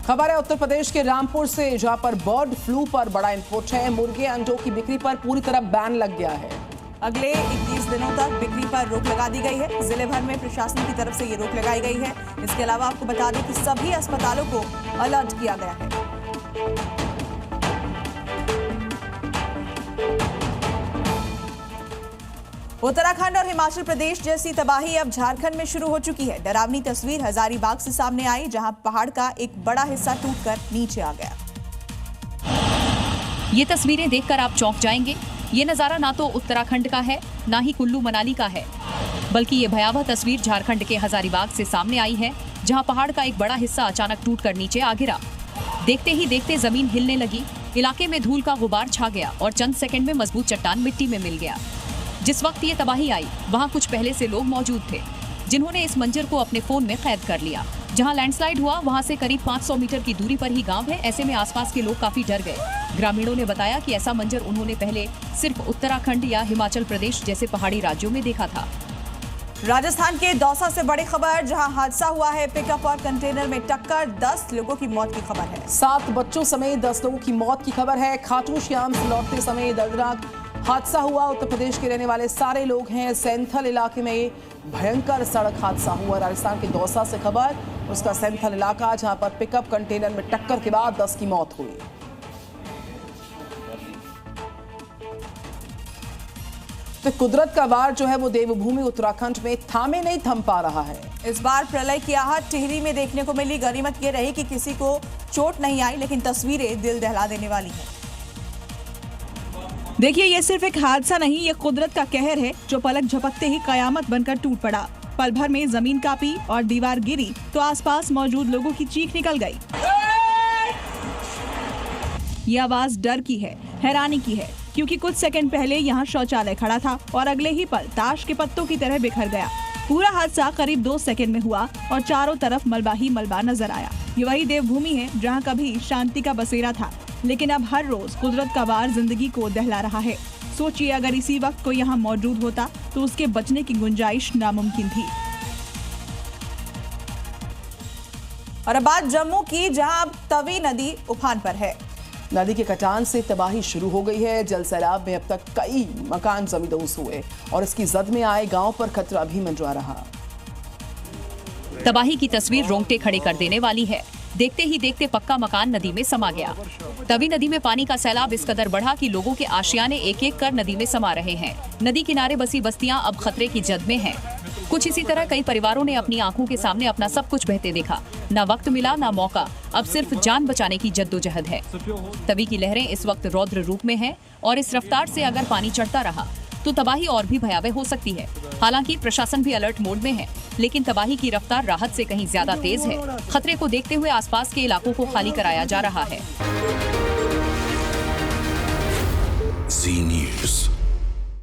खबर है उत्तर प्रदेश के रामपुर से, जहां पर बर्ड फ्लू पर बड़ा इनपुट है। मुर्गे अंडों की बिक्री पर पूरी तरह बैन लग गया है। अगले 21 दिनों तक बिक्री पर रोक लगा दी गई है। जिले भर में प्रशासन की तरफ से ये रोक लगाई गई है। इसके अलावा आपको बता दें कि सभी अस्पतालों को अलर्ट किया गया है। उत्तराखंड और हिमाचल प्रदेश जैसी तबाही अब झारखंड में शुरू हो चुकी है। डरावनी तस्वीर हजारीबाग से सामने आई, जहां पहाड़ का एक बड़ा हिस्सा टूटकर नीचे आ गया। ये तस्वीरें देखकर आप चौंक जाएंगे। ये नजारा ना तो उत्तराखंड का है, ना ही कुल्लू मनाली का है, बल्कि ये भयावह तस्वीर झारखंड के हजारीबाग से सामने आई है, जहां पहाड़ का एक बड़ा हिस्सा अचानक टूटकर नीचे आ गिरा। देखते ही देखते जमीन हिलने लगी, इलाके में धूल का गुबार छा गया और चंद सेकंड में मजबूत चट्टान मिट्टी में मिल गया। जिस वक्त ये तबाही आई, वहाँ कुछ पहले से लोग मौजूद थे, जिन्होंने इस मंजर को अपने फोन में कैद कर लिया। जहाँ लैंडस्लाइड हुआ, वहाँ से करीब 500 मीटर की दूरी पर ही गांव है। ऐसे में आसपास के लोग काफी डर गए। ग्रामीणों ने बताया कि ऐसा मंजर उन्होंने पहले सिर्फ उत्तराखंड या हिमाचल प्रदेश जैसे पहाड़ी राज्यों में देखा था। राजस्थान के दौसा से बड़ी खबर, जहां हादसा हुआ है। पिकअप और कंटेनर में टक्कर, 10 लोगों की मौत की खबर है। 7 बच्चों समेत 10 लोगों की मौत की खबर है। खाटू श्याम से लौटते समय दर्दनाक हादसा हुआ। उत्तर प्रदेश के रहने वाले सारे लोग हैं। सैंथल इलाके में भयंकर सड़क हादसा हुआ। राजस्थान के दौसा से खबर, उसका सैंथल इलाका, जहां पर पिकअप कंटेनर में टक्कर के बाद 10 की मौत हुई। तो कुदरत का वार जो है वो देवभूमि उत्तराखंड में थामे नहीं थम पा रहा है। इस बार प्रलय की आहट टिहरी में देखने को मिली। गनीमत ये रही कि किसी को चोट नहीं आई, लेकिन तस्वीरें दिल दहला देने वाली हैं। देखिए, ये सिर्फ एक हादसा नहीं, ये कुदरत का कहर है जो पलक झपकते ही कयामत बनकर टूट पड़ा। पल भर में जमीन कांपी और दीवार गिरी तो आसपास मौजूद लोगों की चीख निकल गई। ये आवाज डर की है, हैरानी की है, क्योंकि कुछ सेकंड पहले यहाँ शौचालय खड़ा था और अगले ही पल ताश के पत्तों की तरह बिखर गया। पूरा हादसा करीब 2 सेकंड में हुआ और चारों तरफ मलबा ही मलबा नजर आया। ये वही देवभूमि है जहाँ कभी शांति का बसेरा था, लेकिन अब हर रोज कुदरत का वार जिंदगी को दहला रहा है। सोचिए, अगर इसी वक्त कोई यहाँ मौजूद होता तो उसके बचने की गुंजाइश नामुमकिन थी। और अब बात जम्मू की, जहां अब तवी नदी उफान पर है। नदी के कटान से तबाही शुरू हो गई है। जल सैलाब में अब तक कई मकान जमींदोज हुए और इसकी जद में आए गांव पर खतरा भी मंडरा रहा। तबाही की तस्वीर रोंगटे खड़े कर देने वाली है। देखते ही देखते पक्का मकान नदी में समा गया। तवी नदी में पानी का सैलाब इस कदर बढ़ा कि लोगों के आशियाने एक एक कर नदी में समा रहे हैं। नदी किनारे बसी बस्तियां अब खतरे की जद में हैं। कुछ इसी तरह कई परिवारों ने अपनी आंखों के सामने अपना सब कुछ बहते देखा। ना वक्त मिला, ना मौका, अब सिर्फ जान बचाने की जद्दोजहद है। तवी की लहरें इस वक्त रौद्र रूप में हैं और इस रफ्तार से अगर पानी चढ़ता रहा तो तबाही और भी भयावह हो सकती है। हालांकि प्रशासन भी अलर्ट मोड में है, लेकिन तबाही की रफ्तार राहत से कहीं ज्यादा तेज है। खतरे को देखते हुए आसपास के इलाकों को खाली कराया जा रहा है। Zee News।